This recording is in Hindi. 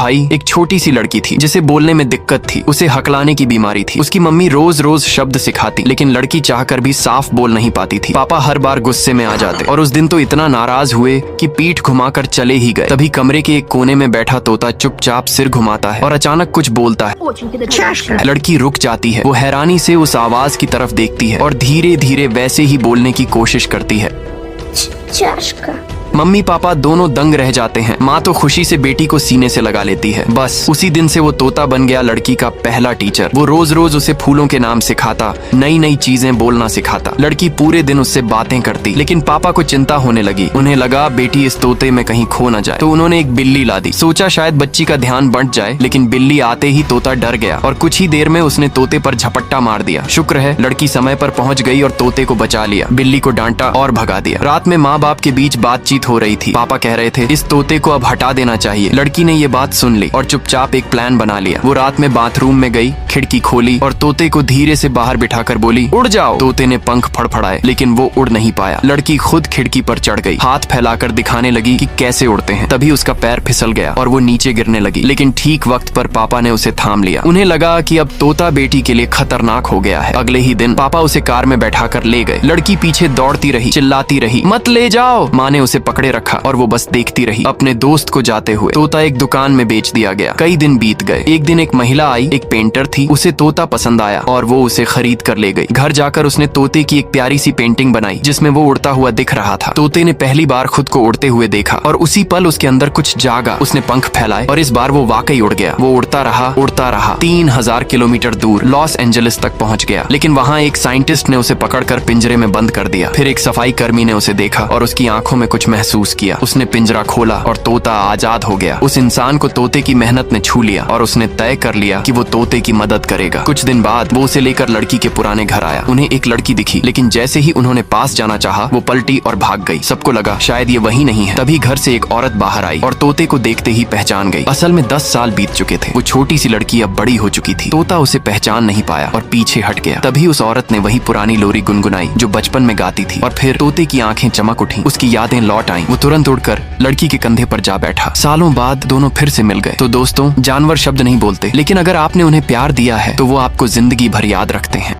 भाई एक छोटी सी लड़की थी जिसे बोलने में दिक्कत थी, उसे हकलाने की बीमारी थी। उसकी मम्मी रोज रोज शब्द सिखाती, लेकिन लड़की चाहकर भी साफ बोल नहीं पाती थी। पापा हर बार गुस्से में आ जाते और उस दिन तो इतना नाराज हुए कि पीठ घुमाकर चले ही गए। तभी कमरे के एक कोने में बैठा तोता चुपचाप सिर घुमाता है और अचानक कुछ बोलता है। लड़की रुक जाती है, वो हैरानी से उस आवाज की तरफ देखती है और धीरे धीरे वैसे ही बोलने की कोशिश करती है। मम्मी पापा दोनों दंग रह जाते हैं। माँ तो खुशी से बेटी को सीने से लगा लेती है। बस उसी दिन से वो तोता बन गया लड़की का पहला टीचर। वो रोज रोज उसे फूलों के नाम सिखाता, नई नई चीजें बोलना सिखाता। लड़की पूरे दिन उससे बातें करती, लेकिन पापा को चिंता होने लगी। उन्हें लगा बेटी इस तोते में कहीं खो न जाए, तो उन्होंने एक बिल्ली ला दी। सोचा शायद बच्ची का ध्यान बंट जाए, लेकिन बिल्ली आते ही तोता डर गया और कुछ ही देर में उसने तोते पर झपट्टा मार दिया। शुक्र है लड़की समय पर पहुंच गई और तोते को बचा लिया। बिल्ली को डांटा और भगा दिया। रात में माँ बाप के बीच बातचीत हो रही थी। पापा कह रहे थे इस तोते को अब हटा देना चाहिए। लड़की ने ये बात सुन ली और चुपचाप एक प्लान बना लिया। वो रात में बाथरूम में गई, खिड़की खोली और तोते को धीरे से बाहर बिठाकर बोली, उड़ जाओ। तोते ने पंख फड़फड़ाए, लेकिन वो उड़ नहीं पाया। लड़की खुद खिड़की पर चढ़ गई, हाथ फैलाकर दिखाने लगी कि कैसे उड़ते हैं। तभी उसका पैर फिसल गया और वो नीचे गिरने लगी, लेकिन ठीक वक्त पर पापा ने उसे थाम लिया। उन्हें लगा कि अब तोता बेटी के लिए खतरनाक हो गया है। अगले ही दिन पापा उसे कार में बैठाकर ले गए। लड़की पीछे दौड़ती रही, चिल्लाती रही, मत ले जाओ। माँ ने उसे पकड़े रखा और वो बस देखती रही अपने दोस्त को जाते हुए। तोता एक दुकान में बेच दिया गया। कई दिन बीत गए। एक दिन एक महिला आई, एक पेंटर थी। उसे तोता पसंद आया और वो उसे खरीद कर ले गई। घर जाकर उसने तोते की एक प्यारी सी पेंटिंग बनाई जिसमें वो उड़ता हुआ दिख रहा था। तोते ने पहली बार खुद को उड़ते हुए देखा और उसी पल उसके अंदर कुछ जागा। उसने पंख फैलाए और इस बार वो वाकई उड़ गया। वो उड़ता रहा 3000 किलोमीटर दूर लॉस एंजलिस तक पहुंच गया। लेकिन वहाँ एक साइंटिस्ट ने उसे पकड़कर पिंजरे में बंद कर दिया। फिर एक सफाई कर्मी ने उसे देखा और उसकी आंखों में कुछ महसूस किया। उसने पिंजरा खोला और तोता आजाद हो गया। उस इंसान को तोते की मेहनत ने छू लिया और उसने तय कर लिया कि वो तोते की मदद करेगा। कुछ दिन बाद वो उसे लेकर लड़की के पुराने घर आया। उन्हें एक लड़की दिखी, लेकिन जैसे ही उन्होंने पास जाना चाहा वो पलटी और भाग गई। सबको लगा शायद ये वही नहीं है। तभी घर से एक औरत बाहर आई और तोते को देखते ही पहचान गई। असल में 10 साल बीत चुके थे। वो छोटी सी लड़की अब बड़ी हो चुकी थी। तोता उसे पहचान नहीं पाया और पीछे हट गया। तभी उस औरत ने वही पुरानी लोरी गुनगुनाई जो बचपन में गाती थी और फिर तोते की आंखें चमक उठी। उसकी यादें लौट आईं। वो तुरंत उड़कर लड़की के कंधे पर जा बैठा। सालों बाद दोनों फिर से मिल गए। तो दोस्तों, जानवर शब्द नहीं बोलते, लेकिन अगर आपने उन्हें प्यार दिया है तो वो आपको जिंदगी भर याद रखते हैं।